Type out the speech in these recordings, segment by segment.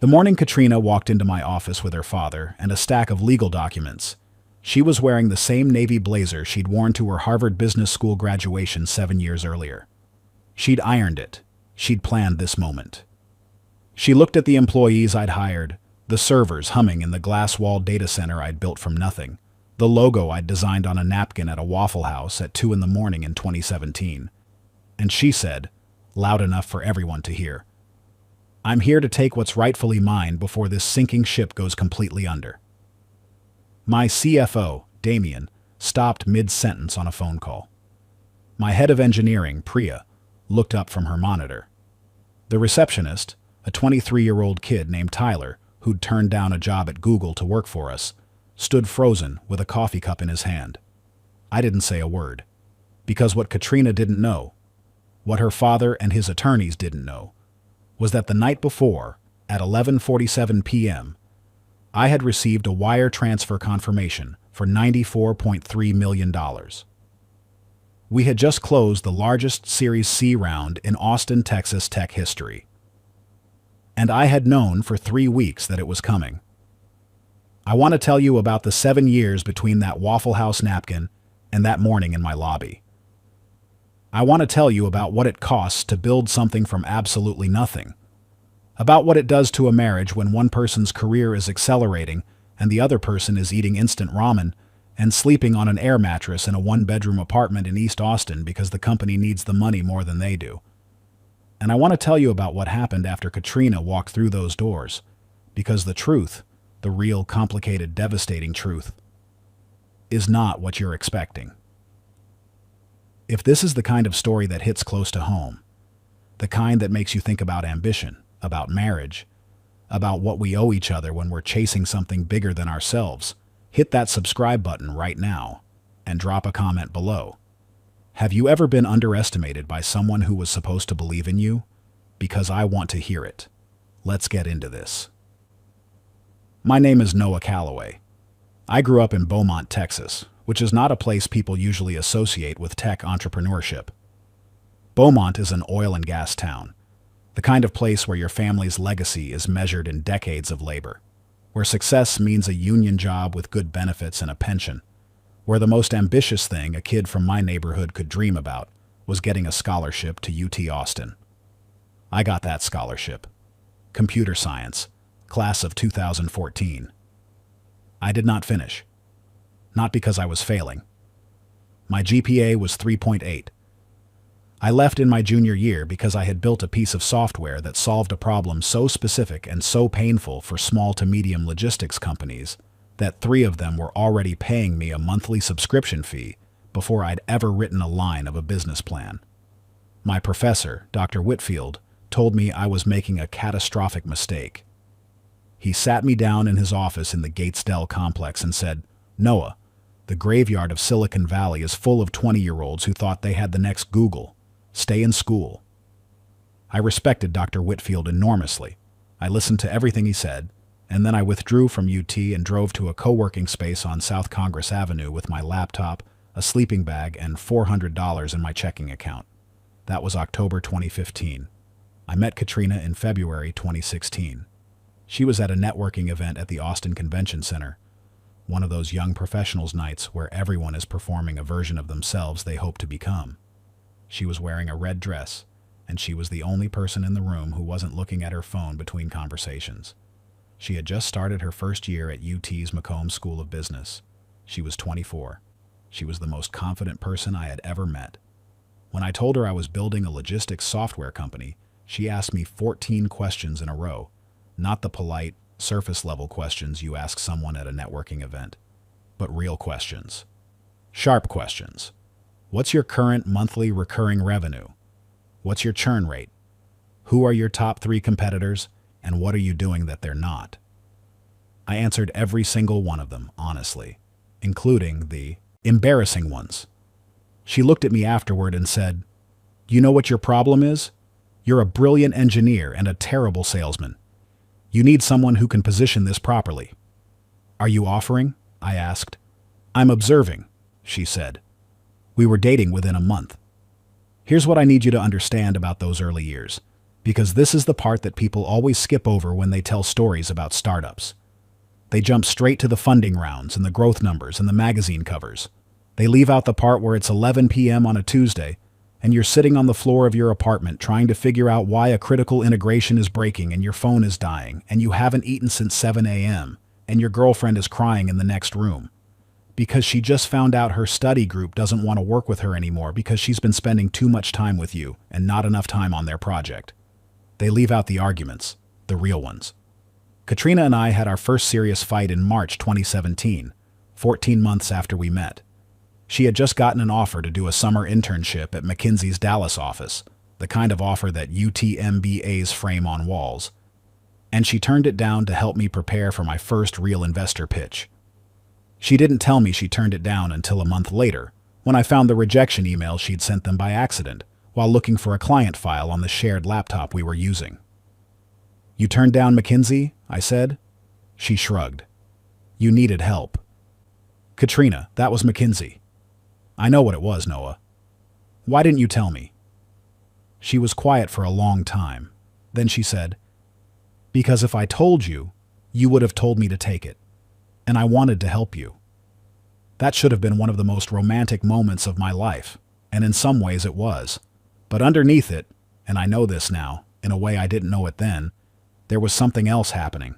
The morning Katrina walked into my office with her father and a stack of legal documents. She was wearing the same navy blazer she'd worn to her Harvard Business School graduation 7 years earlier. She'd ironed it. She'd planned this moment. She looked at the employees I'd hired, the servers humming in the glass-walled data center I'd built from nothing, the logo I'd designed on a napkin at a Waffle House at 2 in the morning in 2017. And she said, loud enough for everyone to hear, "I'm here to take what's rightfully mine before this sinking ship goes completely under." My CFO, Damien, stopped mid-sentence on a phone call. My head of engineering, Priya, looked up from her monitor. The receptionist, a 23-year-old kid named Tyler, who'd turned down a job at Google to work for us, stood frozen with a coffee cup in his hand. I didn't say a word, because what Katrina didn't know, what her father and his attorneys didn't know, was that the night before, at 11:47 p.m., I had received a wire transfer confirmation for $94.3 million. We had just closed the largest Series C round in Austin, Texas tech history. And I had known for 3 weeks that it was coming. I want to tell you about the 7 years between that Waffle House napkin and that morning in my lobby. I want to tell you about what it costs to build something from absolutely nothing, about what it does to a marriage when one person's career is accelerating and the other person is eating instant ramen and sleeping on an air mattress in a one-bedroom apartment in East Austin because the company needs the money more than they do. And I want to tell you about what happened after Katrina walked through those doors, because the truth, the real, complicated, devastating truth, is not what you're expecting. If this is the kind of story that hits close to home, the kind that makes you think about ambition, about marriage, about what we owe each other when we're chasing something bigger than ourselves, hit that subscribe button right now and drop a comment below. Have you ever been underestimated by someone who was supposed to believe in you? Because I want to hear it. Let's get into this. My name is Noah Calloway. I grew up in Beaumont, Texas, which is not a place people usually associate with tech entrepreneurship. Beaumont is an oil and gas town, the kind of place where your family's legacy is measured in decades of labor, where success means a union job with good benefits and a pension, where the most ambitious thing a kid from my neighborhood could dream about was getting a scholarship to UT Austin. I got that scholarship. Computer science, class of 2014. I did not finish. Not because I was failing. My GPA was 3.8. I left in my junior year because I had built a piece of software that solved a problem so specific and so painful for small to medium logistics companies that 3 of them were already paying me a monthly subscription fee before I'd ever written a line of a business plan. My professor, Dr. Whitfield, told me I was making a catastrophic mistake. He sat me down in his office in the Gates-Dell complex and said, "Noah, the graveyard of Silicon Valley is full of 20-year-olds who thought they had the next Google. Stay in school." I respected Dr. Whitfield enormously. I listened to everything he said, and then I withdrew from UT and drove to a co-working space on South Congress Avenue with my laptop, a sleeping bag, and $400 in my checking account. That was October 2015. I met Katrina in February 2016. She was at a networking event at the Austin Convention Center, one of those young professionals' nights where everyone is performing a version of themselves they hope to become. She was wearing a red dress, and she was the only person in the room who wasn't looking at her phone between conversations. She had just started her first year at UT's Macomb School of Business. She was 24. She was the most confident person I had ever met. When I told her I was building a logistics software company, she asked me 14 questions in a row, not the polite, surface-level questions you ask someone at a networking event, but real questions. Sharp questions. What's your current monthly recurring revenue? What's your churn rate? Who are your top 3 competitors, and what are you doing that they're not? I answered every single one of them, honestly, including the embarrassing ones. She looked at me afterward and said, "You know what your problem is? You're a brilliant engineer and a terrible salesman. You need someone who can position this properly." "Are you offering?" I asked. "I'm observing," she said. We were dating within a month. Here's what I need you to understand about those early years, Because this is the part that people always skip over when they tell stories about startups. They jump straight to the funding rounds and the growth numbers and the magazine covers. They leave out the part where it's 11 p.m. on a Tuesday, and you're sitting on the floor of your apartment trying to figure out why a critical integration is breaking and your phone is dying, and you haven't eaten since 7 a.m., and your girlfriend is crying in the next room. Because she just found out her study group doesn't want to work with her anymore because she's been spending too much time with you and not enough time on their project. They leave out the arguments, the real ones. Katrina and I had our first serious fight in March 2017, 14 months after we met. She had just gotten an offer to do a summer internship at McKinsey's Dallas office, the kind of offer that UTMBAs frame on walls. And she turned it down to help me prepare for my first real investor pitch. She didn't tell me she turned it down until a month later, when I found the rejection email she'd sent them by accident, while looking for a client file on the shared laptop we were using. "You turned down McKinsey?" I said. She shrugged. "You needed help." "Katrina, that was McKinsey." "I know what it was, Noah. Why didn't you tell me?" She was quiet for a long time. Then she said, "Because if I told you, you would have told me to take it. And I wanted to help you." That should have been one of the most romantic moments of my life, and in some ways it was. But underneath it, and I know this now, in a way I didn't know it then, there was something else happening.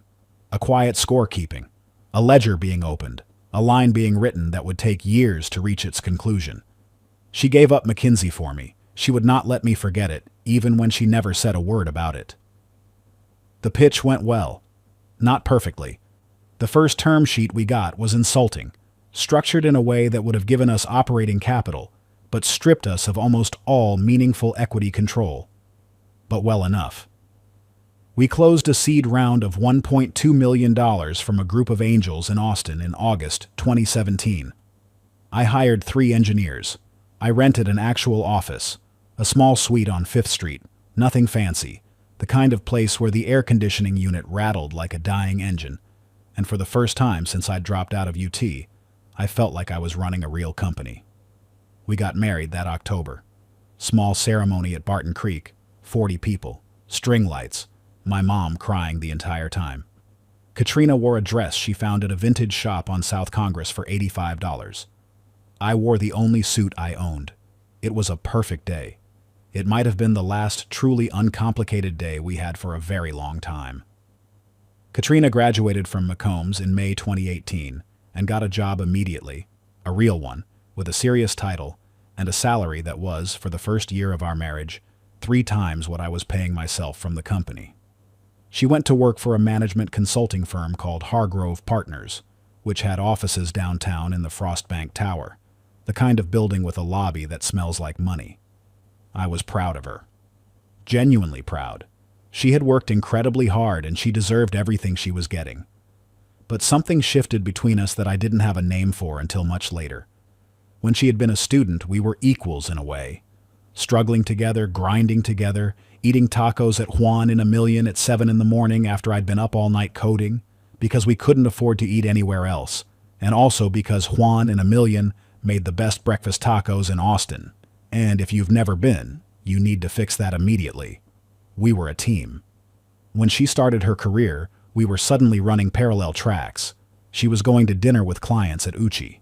A quiet scorekeeping, a ledger being opened, a line being written that would take years to reach its conclusion. She gave up McKinsey for me. She would not let me forget it, even when she never said a word about it. The pitch went well. Not perfectly. The first term sheet we got was insulting, structured in a way that would have given us operating capital, but stripped us of almost all meaningful equity control. But well enough. We closed a seed round of $1.2 million from a group of angels in Austin in August 2017. I hired 3 engineers. I rented an actual office, a small suite on 5th Street, nothing fancy, the kind of place where the air conditioning unit rattled like a dying engine. And for the first time since I'd dropped out of UT, I felt like I was running a real company. We got married that October. Small ceremony at Barton Creek, 40 people, string lights, my mom crying the entire time. Katrina wore a dress she found at a vintage shop on South Congress for $85. I wore the only suit I owned. It was a perfect day. It might have been the last truly uncomplicated day we had for a very long time. Katrina graduated from McCombs in May 2018 and got a job immediately, a real one, with a serious title and a salary that was, for the first year of our marriage, 3 times what I was paying myself from the company. She went to work for a management consulting firm called Hargrove Partners, which had offices downtown in the Frostbank Tower, the kind of building with a lobby that smells like money. I was proud of her. Genuinely proud. She had worked incredibly hard and she deserved everything she was getting. But something shifted between us that I didn't have a name for until much later. When she had been a student, we were equals in a way. Struggling together, grinding together, eating tacos at Juan in a Million at 7 in the morning after I'd been up all night coding, because we couldn't afford to eat anywhere else, and also because Juan in a Million made the best breakfast tacos in Austin. And if you've never been, you need to fix that immediately. We were a team. When she started her career, we were suddenly running parallel tracks. She was going to dinner with clients at Uchi.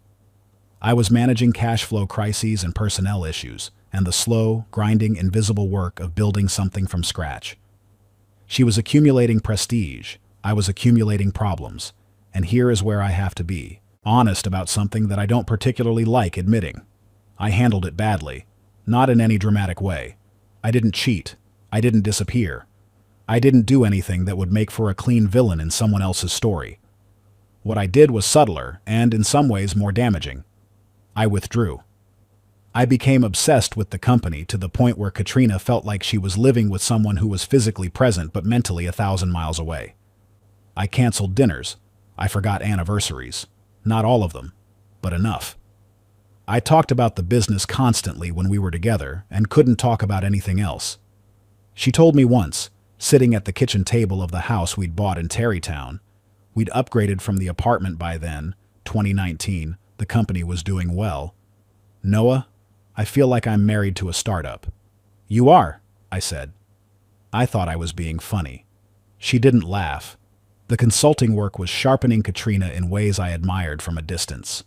I was managing cash flow crises and personnel issues, and the slow, grinding, invisible work of building something from scratch. She was accumulating prestige. I was accumulating problems. And here is where I have to be honest about something that I don't particularly like admitting. I handled it badly, not in any dramatic way. I didn't cheat. I didn't disappear. I didn't do anything that would make for a clean villain in someone else's story. What I did was subtler and, in some ways, more damaging. I withdrew. I became obsessed with the company to the point where Katrina felt like she was living with someone who was physically present but mentally 1,000 miles away. I canceled dinners. I forgot anniversaries. Not all of them, but enough. I talked about the business constantly when we were together and couldn't talk about anything else. She told me once, sitting at the kitchen table of the house we'd bought in Terrytown, we'd upgraded from the apartment by then, 2019, the company was doing well. "Noah, I feel like I'm married to a startup." "You are," I said. I thought I was being funny. She didn't laugh. The consulting work was sharpening Katrina in ways I admired from a distance.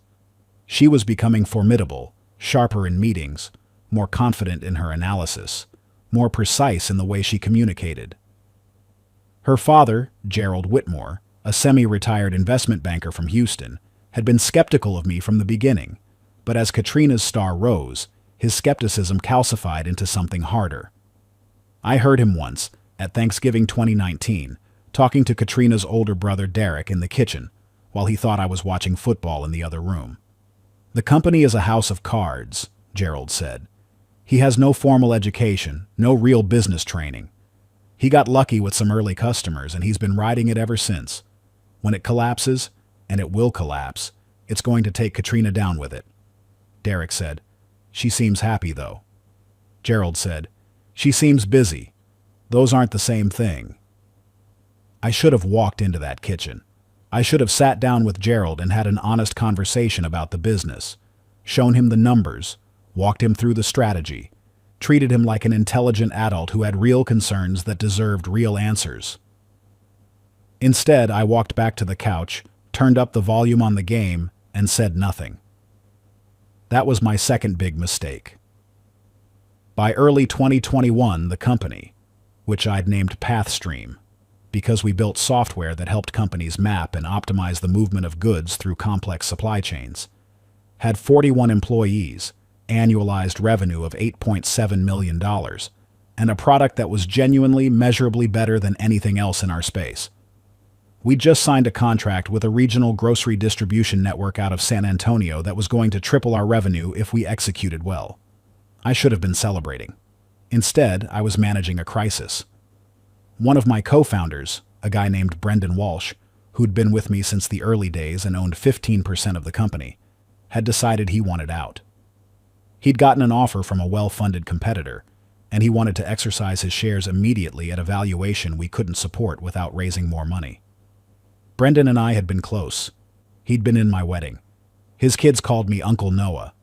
She was becoming formidable, sharper in meetings, more confident in her analysis, more precise in the way she communicated. Her father, Gerald Whitmore, a semi-retired investment banker from Houston, had been skeptical of me from the beginning, but as Katrina's star rose, his skepticism calcified into something harder. I heard him once, at Thanksgiving 2019, talking to Katrina's older brother Derek in the kitchen, while he thought I was watching football in the other room. "The company is a house of cards," Gerald said. "He has no formal education, no real business training. He got lucky with some early customers, and he's been riding it ever since. When it collapses, and it will collapse, it's going to take Katrina down with it." Derek said, "She seems happy, though." Gerald said, "She seems busy. Those aren't the same thing." I should have walked into that kitchen. I should have sat down with Gerald and had an honest conversation about the business, shown him the numbers, walked him through the strategy, treated him like an intelligent adult who had real concerns that deserved real answers. Instead, I walked back to the couch, turned up the volume on the game, and said nothing. That was my second big mistake. By early 2021, the company, which I'd named PathStream, because we built software that helped companies map and optimize the movement of goods through complex supply chains, had 41 employees, annualized revenue of $8.7 million, and a product that was genuinely, measurably better than anything else in our space. We just signed a contract with a regional grocery distribution network out of San Antonio that was going to triple our revenue if we executed well. I should have been celebrating. Instead, I was managing a crisis. One of my co-founders, a guy named Brendan Walsh, who'd been with me since the early days and owned 15% of the company, had decided he wanted out. He'd gotten an offer from a well-funded competitor, and he wanted to exercise his shares immediately at a valuation we couldn't support without raising more money. Brendan and I had been close. He'd been in my wedding. His kids called me Uncle Noah.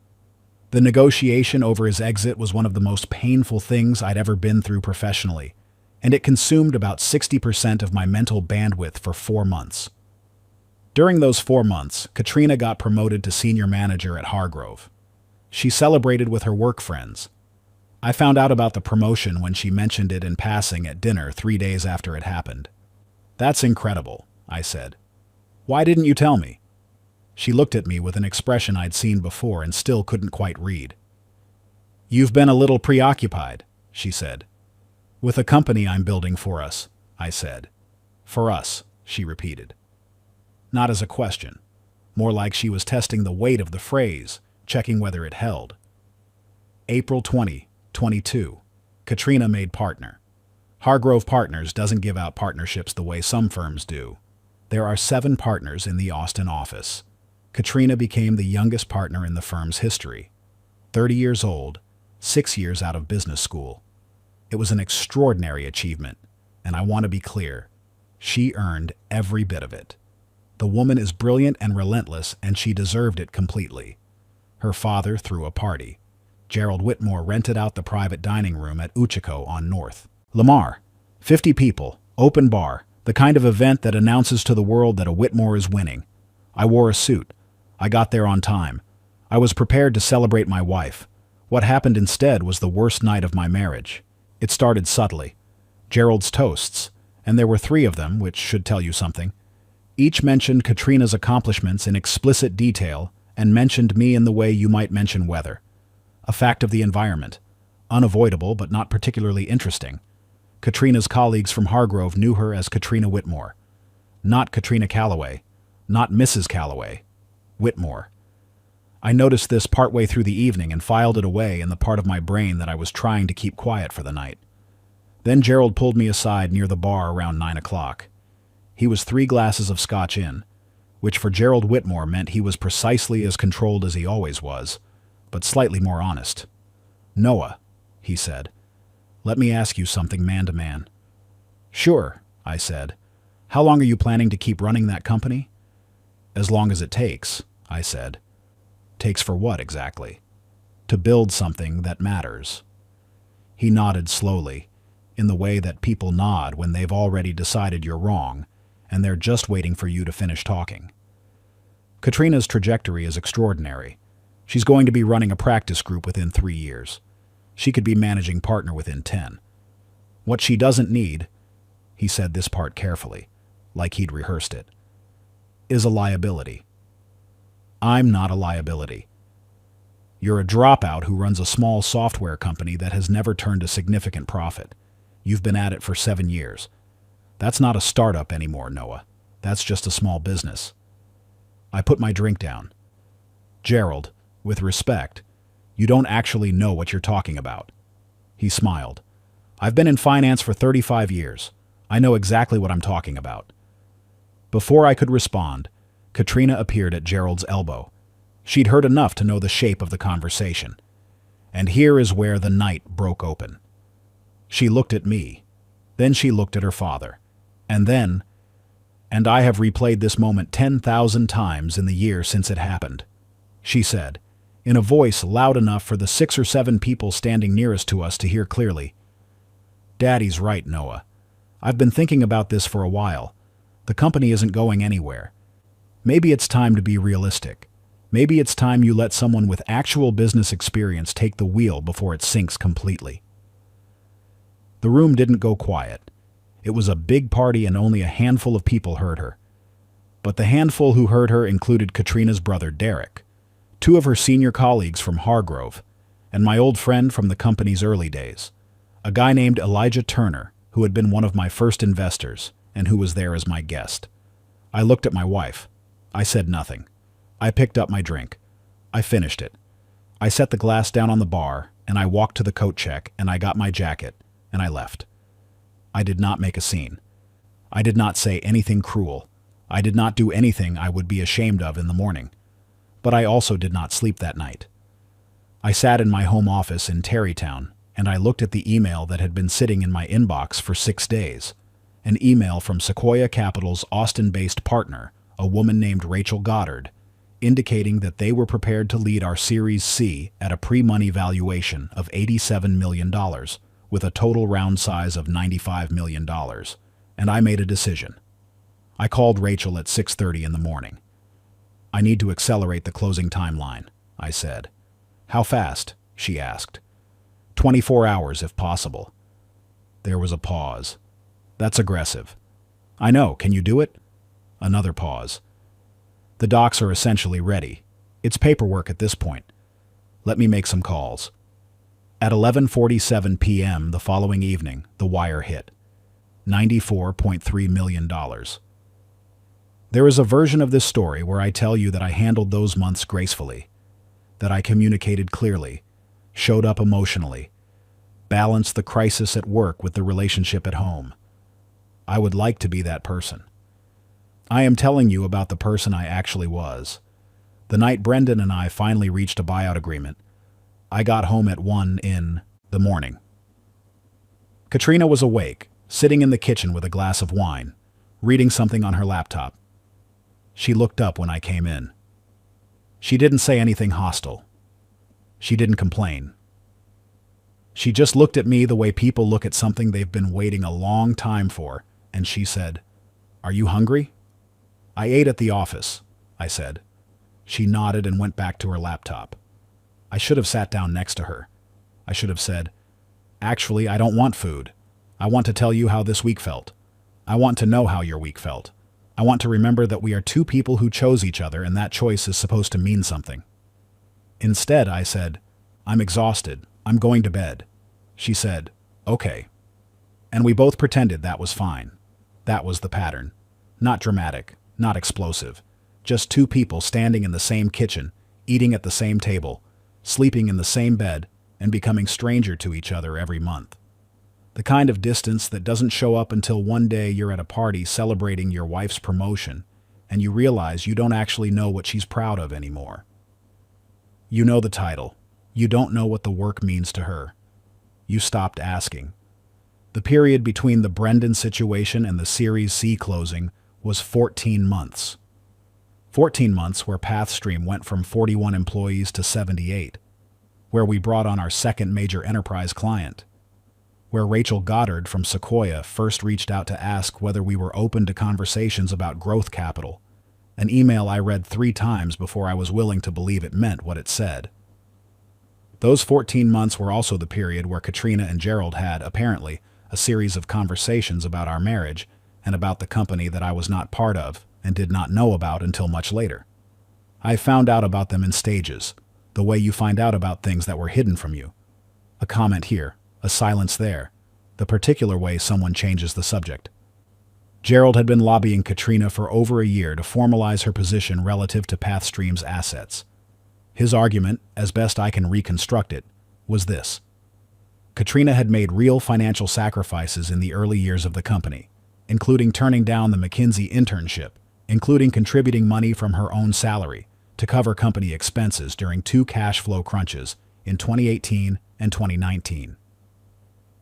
The negotiation over his exit was one of the most painful things I'd ever been through professionally, and it consumed about 60% of my mental bandwidth for 4 months. During those 4 months, Katrina got promoted to senior manager at Hargrove. She celebrated with her work friends. I found out about the promotion when she mentioned it in passing at dinner 3 days after it happened. "That's incredible," I said. "Why didn't you tell me?" She looked at me with an expression I'd seen before and still couldn't quite read. "You've been a little preoccupied," she said. "With a company I'm building for us," I said. "For us," she repeated. Not as a question. More like she was testing the weight of the phrase, checking whether it held. April 2022. Katrina made partner. Hargrove Partners doesn't give out partnerships the way some firms do. There are 7 partners in the Austin office. Katrina became the youngest partner in the firm's history. 30 years old, 6 years out of business school. It was an extraordinary achievement, and I want to be clear, she earned every bit of it. The woman is brilliant and relentless, and she deserved it completely. Her father threw a party. Gerald Whitmore rented out the private dining room at Uchiko on North Lamar. 50 people, open bar, the kind of event that announces to the world that a Whitmore is winning. I wore a suit. I got there on time. I was prepared to celebrate my wife. What happened instead was the worst night of my marriage. It started subtly. Gerald's toasts, and there were 3 of them, which should tell you something. Each mentioned Katrina's accomplishments in explicit detail and mentioned me in the way you might mention weather. A fact of the environment. Unavoidable, but not particularly interesting. Katrina's colleagues from Hargrove knew her as Katrina Whitmore. Not Katrina Calloway. Not Mrs. Calloway. Whitmore. I noticed this partway through the evening and filed it away in the part of my brain that I was trying to keep quiet for the night. Then Gerald pulled me aside near the bar around 9 o'clock. He was 3 glasses of scotch in, which for Gerald Whitmore meant he was precisely as controlled as he always was, but slightly more honest. "Noah," he said, "let me ask you something man to man." "Sure," I said. "How long are you planning to keep running that company?" "As long as it takes," I said. "Takes for what exactly?" "To build something that matters." He nodded slowly. in the way that people nod when they've already decided you're wrong, and they're just waiting for you to finish talking. Katrina's trajectory is extraordinary. She's going to be running a practice group within 3 years. She could be managing partner within 10. What she doesn't need, he said this part carefully, like he'd rehearsed it, is a liability. I'm not a liability. You're a dropout who runs a small software company that has never turned a significant profit. You've been at it for 7 years. That's not a startup anymore, Noah. That's just a small business. I put my drink down. Gerald, with respect, you don't actually know what you're talking about. He smiled. I've been in finance for 35 years. I know exactly what I'm talking about. Before I could respond, Katrina appeared at Gerald's elbow. She'd heard enough to know the shape of the conversation. And here is where the night broke open. She looked at me. Then she looked at her father. And I have replayed this moment 10,000 times in the year since it happened, she said, in a voice loud enough for the 6 or 7 people standing nearest to us to hear clearly. Daddy's right, Noah. I've been thinking about this for a while. The company isn't going anywhere. Maybe it's time to be realistic. Maybe it's time you let someone with actual business experience take the wheel before it sinks completely. The room didn't go quiet. It was a big party and only a handful of people heard her. But the handful who heard her included Katrina's brother Derek, 2 of her senior colleagues from Hargrove, and my old friend from the company's early days, a guy named Elijah Turner, who had been one of my first investors and who was there as my guest. I looked at my wife. I said nothing. I picked up my drink. I finished it. I set the glass down on the bar, and I walked to the coat check, and I got my jacket, and I left. I did not make a scene. I did not say anything cruel. I did not do anything I would be ashamed of in the morning. But I also did not sleep that night. I sat in my home office in Terrytown, and I looked at the email that had been sitting in my inbox for 6 days, an email from Sequoia Capital's Austin-based partner, a woman named Rachel Goddard, indicating that they were prepared to lead our Series C at a pre-money valuation of $87 million, with a total round size of $95 million, and I made a decision. I called Rachel at 6:30 in the morning. I need to accelerate the closing timeline, I said. How fast? She asked. 24 hours if possible. There was a pause. That's aggressive. I know, can you do it? Another pause. The docs are essentially ready. It's paperwork at this point. Let me make some calls. At 11:47 p.m. the following evening, the wire hit. $94.3 million. There is a version of this story where I tell you that I handled those months gracefully, that I communicated clearly, showed up emotionally, balanced the crisis at work with the relationship at home. I would like to be that person. I am telling you about the person I actually was. The night Brendan and I finally reached a buyout agreement, I got home at 1 in the morning. Katrina was awake, sitting in the kitchen with a glass of wine, reading something on her laptop. She looked up when I came in. She didn't say anything hostile. She didn't complain. She just looked at me the way people look at something they've been waiting a long time for, and she said, "Are you hungry?" "I ate at the office," I said. She nodded and went back to her laptop. I should have sat down next to her. I should have said, "Actually, I don't want food. I want to tell you how this week felt. I want to know how your week felt. I want to remember that we are 2 people who chose each other and that choice is supposed to mean something." Instead, I said, "I'm exhausted. I'm going to bed." She said, "Okay." And we both pretended that was fine. That was the pattern. Not dramatic, not explosive. Just 2 people standing in the same kitchen, eating at the same table, sleeping in the same bed, and becoming stranger to each other every month. The kind of distance that doesn't show up until one day you're at a party celebrating your wife's promotion, and you realize you don't actually know what she's proud of anymore. You know the title. You don't know what the work means to her. You stopped asking. The period between the Brendan situation and the Series C closing was 14 months. 14 months where Pathstream went from 41 employees to 78, where we brought on our second major enterprise client. where Rachel Goddard from Sequoia first reached out to ask whether we were open to conversations about growth capital, an email I read 3 times before I was willing to believe it meant what it said. Those 14 months were also the period where Katrina and Gerald had, apparently, a series of conversations about our marriage and about the company that I was not part of and did not know about until much later. I found out about them in stages, the way you find out about things that were hidden from you. A comment here, a silence there, the particular way someone changes the subject. Gerald had been lobbying Katrina for over a year to formalize her position relative to Pathstream's assets. His argument, as best I can reconstruct it, was this. Katrina had made real financial sacrifices in the early years of the company, including turning down the McKinsey internship, including contributing money from her own salary to cover company expenses during 2 cash flow crunches in 2018 and 2019.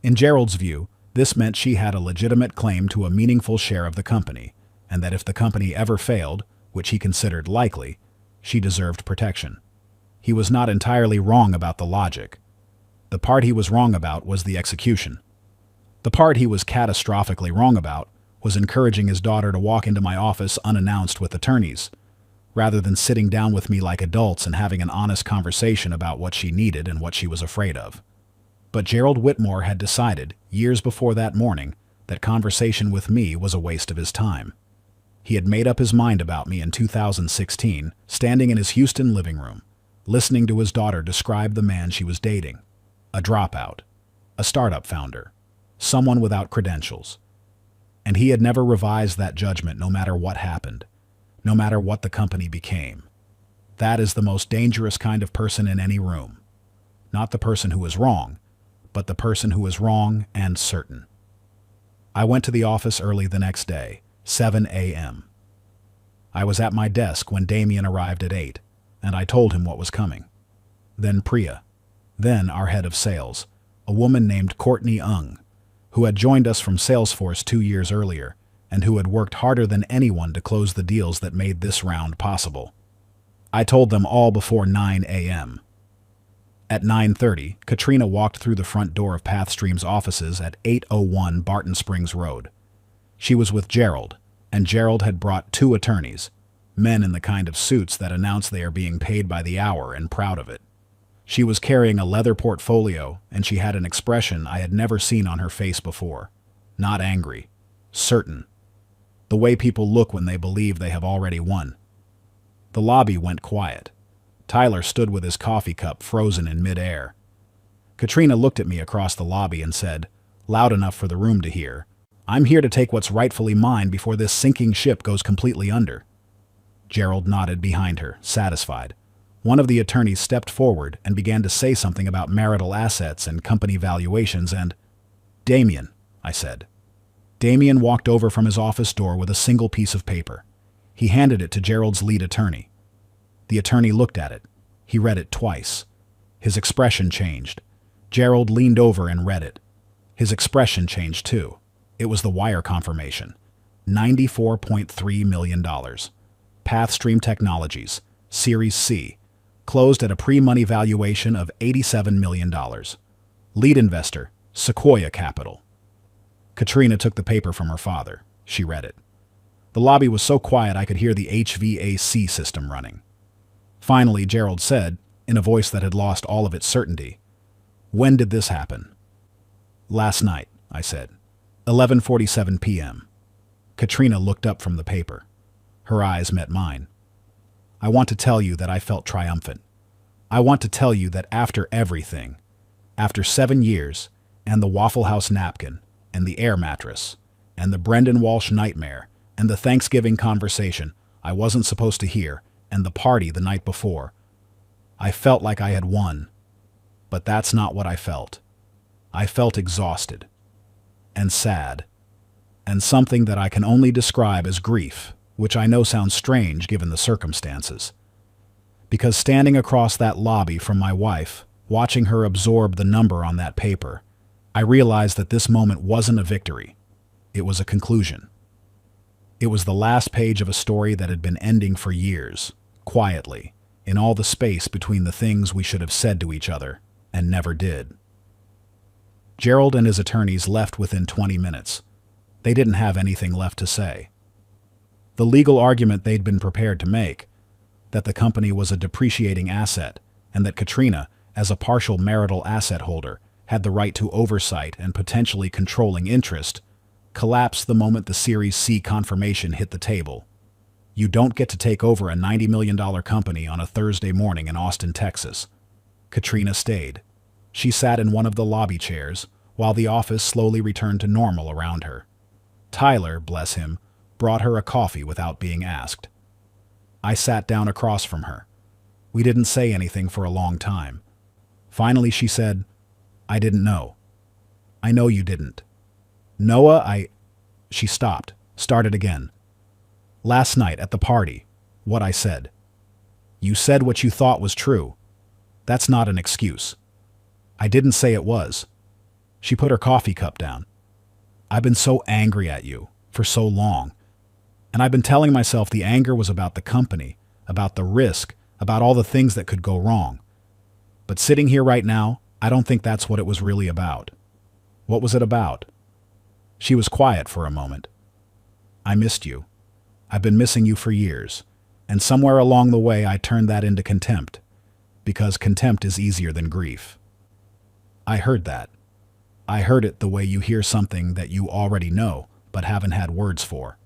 In Gerald's view, this meant she had a legitimate claim to a meaningful share of the company, and that if the company ever failed, which he considered likely, she deserved protection. He was not entirely wrong about the logic. The part he was wrong about was the execution. The part he was catastrophically wrong about was encouraging his daughter to walk into my office unannounced with attorneys, rather than sitting down with me like adults and having an honest conversation about what she needed and what she was afraid of. But Gerald Whitmore had decided, years before that morning, that conversation with me was a waste of his time. He had made up his mind about me in 2016, standing in his Houston living room, listening to his daughter describe the man she was dating. A dropout, a startup founder, someone without credentials. And he had never revised that judgment no matter what happened, no matter what the company became. That is the most dangerous kind of person in any room. Not the person who is wrong, but the person who is wrong and certain. I went to the office early the next day, 7 a.m. I was at my desk when Damien arrived at 8, and I told him what was coming. Then Priya. Then our head of sales, a woman named Courtney Ung, who had joined us from Salesforce 2 years earlier, and who had worked harder than anyone to close the deals that made this round possible. I told them all before 9 a.m. At 9:30, Katrina walked through the front door of Pathstream's offices at 801 Barton Springs Road. She was with Gerald, and Gerald had brought 2 attorneys, men in the kind of suits that announce they are being paid by the hour and proud of it. She was carrying a leather portfolio, and she had an expression I had never seen on her face before. Not angry. Certain. The way people look when they believe they have already won. The lobby went quiet. Tyler stood with his coffee cup frozen in midair. Katrina looked at me across the lobby and said, loud enough for the room to hear, "I'm here to take what's rightfully mine before this sinking ship goes completely under." Gerald nodded behind her, satisfied. One of the attorneys stepped forward and began to say something about marital assets and company valuations and, "Damien," I said. Damien walked over from his office door with a single piece of paper. He handed it to Gerald's lead attorney. The attorney looked at it. He read it twice. His expression changed. Gerald leaned over and read it. His expression changed too. It was the wire confirmation. $94.3 million. Pathstream Technologies, Series C, closed at a pre-money valuation of $87 million. Lead investor, Sequoia Capital. Katrina took the paper from her father. She read it. The lobby was so quiet I could hear the HVAC system running. Finally, Gerald said, in a voice that had lost all of its certainty, "When did this happen?" "Last night," I said. 11:47 p.m. Katrina looked up from the paper. Her eyes met mine. "I want to tell you that I felt triumphant. I want to tell you that after everything, after 7 years, and the Waffle House napkin, and the air mattress, and the Brendan Walsh nightmare, and the Thanksgiving conversation I wasn't supposed to hear, and the party the night before, I felt like I had won. But that's not what I felt. I felt exhausted, and sad, and something that I can only describe as grief, which I know sounds strange given the circumstances. Because standing across that lobby from my wife, watching her absorb the number on that paper, I realized that this moment wasn't a victory. It was a conclusion. It was the last page of a story that had been ending for years, quietly, in all the space between the things we should have said to each other and never did. Gerald and his attorneys left within 20 minutes. They didn't have anything left to say. The legal argument they'd been prepared to make, that the company was a depreciating asset and that Katrina, as a partial marital asset holder, had the right to oversight and potentially controlling interest, collapsed the moment the Series C confirmation hit the table. You don't get to take over a $90 million company on a Thursday morning in Austin, Texas. Katrina stayed. She sat in one of the lobby chairs while the office slowly returned to normal around her. Tyler, bless him, brought her a coffee without being asked. I sat down across from her. We didn't say anything for a long time. Finally, she said, "I didn't know." "I know you didn't." "Noah, She stopped, started again. "Last night at the party, what I said. You said what you thought was true. That's not an excuse." "I didn't say it was." She put her coffee cup down. "I've been so angry at you for so long. And I've been telling myself the anger was about the company, about the risk, about all the things that could go wrong. But sitting here right now, I don't think that's what it was really about." "What was it about?" She was quiet for a moment. "I missed you. I've been missing you for years. And somewhere along the way I turned that into contempt. Because contempt is easier than grief." I heard that. I heard it the way you hear something that you already know, but haven't had words for.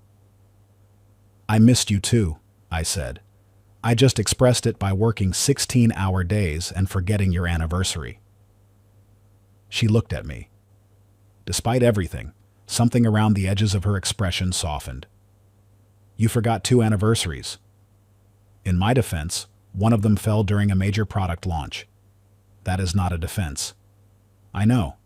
"I missed you too," I said. "I just expressed it by working 16-hour days and forgetting your anniversary." She looked at me. Despite everything, something around the edges of her expression softened. "You forgot 2 anniversaries." In my defense, one of them fell during a major product launch. That is not a defense. "I know.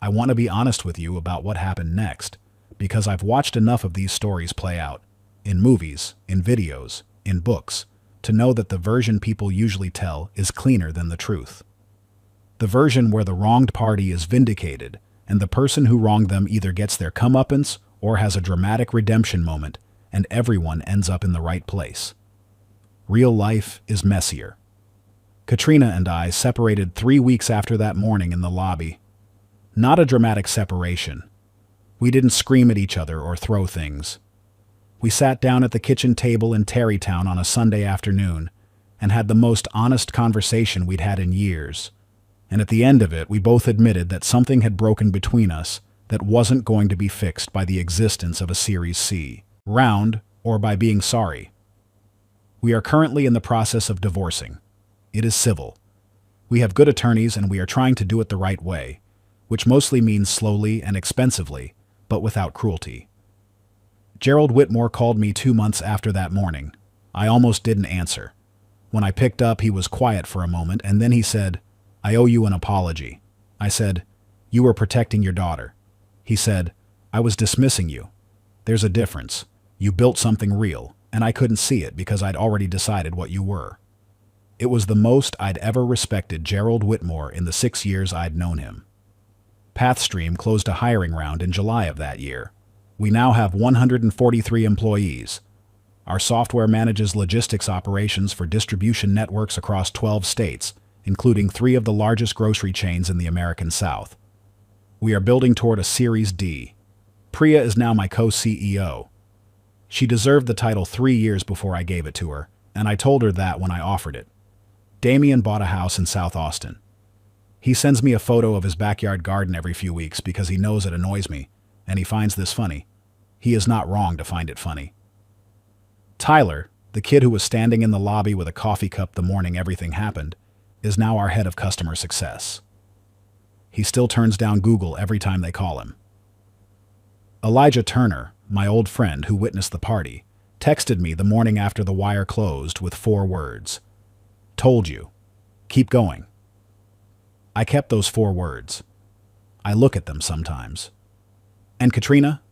I want to be honest with you about what happened next, because I've watched enough of these stories play out, in movies, in videos, in books, to know that the version people usually tell is cleaner than the truth. The version where the wronged party is vindicated, and the person who wronged them either gets their comeuppance or has a dramatic redemption moment, and everyone ends up in the right place. Real life is messier. Katrina and I separated 3 weeks after that morning in the lobby. Not a dramatic separation. We didn't scream at each other or throw things. We sat down at the kitchen table in Terrytown on a Sunday afternoon and had the most honest conversation we'd had in years. And at the end of it, we both admitted that something had broken between us that wasn't going to be fixed by the existence of a Series C round or by being sorry. We are currently in the process of divorcing. It is civil. We have good attorneys and we are trying to do it the right way, which mostly means slowly and expensively, but without cruelty. Gerald Whitmore called me 2 months after that morning. I almost didn't answer. When I picked up, he was quiet for a moment, and then he said, "I owe you an apology." I said, "You were protecting your daughter." He said, "I was dismissing you. There's a difference. You built something real, and I couldn't see it because I'd already decided what you were." It was the most I'd ever respected Gerald Whitmore in the 6 years I'd known him. Pathstream closed a hiring round in July of that year. We now have 143 employees. Our software manages logistics operations for distribution networks across 12 states, including 3 of the largest grocery chains in the American South. We are building toward a Series D. Priya is now my co-CEO. She deserved the title 3 years before I gave it to her, and I told her that when I offered it. Damien bought a house in South Austin. He sends me a photo of his backyard garden every few weeks because he knows it annoys me, and he finds this funny. He is not wrong to find it funny. Tyler, the kid who was standing in the lobby with a coffee cup the morning everything happened, is now our head of customer success. He still turns down Google every time they call him. Elijah Turner, my old friend who witnessed the party, texted me the morning after the wire closed with 4 words. "Told you. Keep going." I kept those 4 words. I look at them sometimes. And Katrina?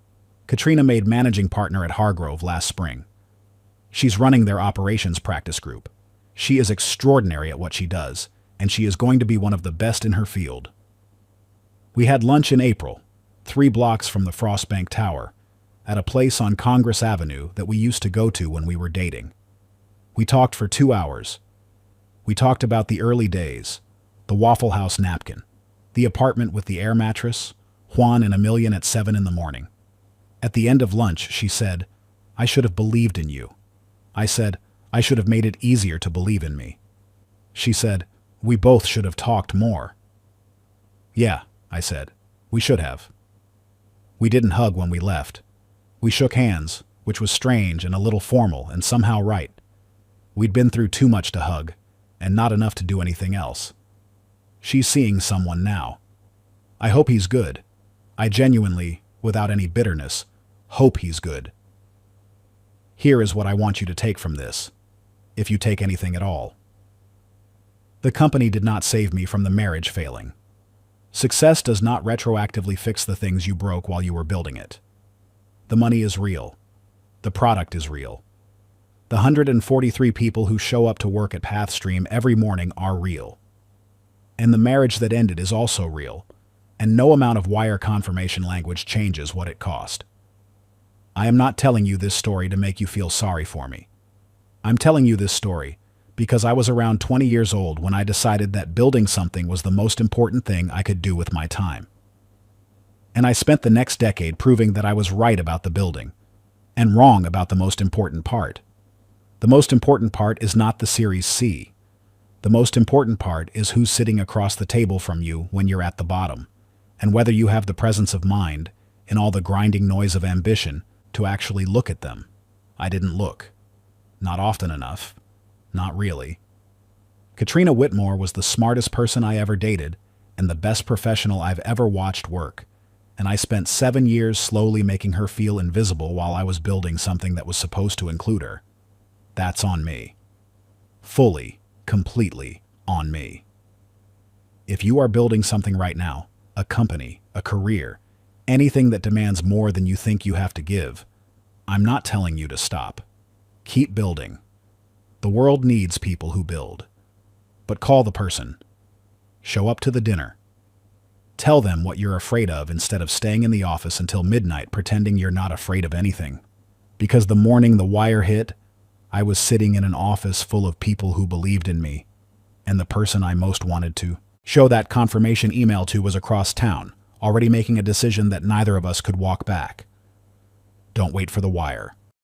Katrina made managing partner at Hargrove last spring. She's running their operations practice group. She is extraordinary at what she does, and she is going to be one of the best in her field. We had lunch in April, 3 blocks from the Frostbank Tower, at a place on Congress Avenue that we used to go to when we were dating. We talked for 2 hours. We talked about the early days, the Waffle House napkin, The apartment with the air mattress, Juan and Emilian at 7 in the morning. At the end of lunch, she said, "I should have believed in you." I said, "I should have made it easier to believe in me." She said, "We both should have talked more." "Yeah," I said, "we should have." We didn't hug when we left. We shook hands, which was strange and a little formal and somehow right. We'd been through too much to hug, and not enough to do anything else. She's seeing someone now. I hope he's good. I genuinely, without any bitterness, hope he's good. Here is what I want you to take from this, if you take anything at all. The company did not save me from the marriage failing. Success does not retroactively fix the things you broke while you were building it. The money is real. The product is real. The 143 people who show up to work at Pathstream every morning are real. And the marriage that ended is also real, and no amount of wire confirmation language changes what it cost. I am not telling you this story to make you feel sorry for me. I'm telling you this story because I was around 20 years old when I decided that building something was the most important thing I could do with my time. And I spent the next decade proving that I was right about the building, and wrong about the most important part. The most important part is not the Series C. The most important part is who's sitting across the table from you when you're at the bottom, and whether you have the presence of mind, in all the grinding noise of ambition, to actually look at them. I didn't look. Not often enough. Not really. Katrina Whitmore was the smartest person I ever dated, and the best professional I've ever watched work, and I spent 7 years slowly making her feel invisible while I was building something that was supposed to include her. That's on me. Fully, completely on me. If you are building something right now, a company, a career, anything that demands more than you think you have to give, I'm not telling you to stop. Keep building. The world needs people who build. But call the person. Show up to the dinner. Tell them what you're afraid of instead of staying in the office until midnight pretending you're not afraid of anything. Because the morning the wire hit, I was sitting in an office full of people who believed in me, and the person I most wanted to show that confirmation email to was across town, already making a decision that neither of us could walk back. Don't wait for the wire.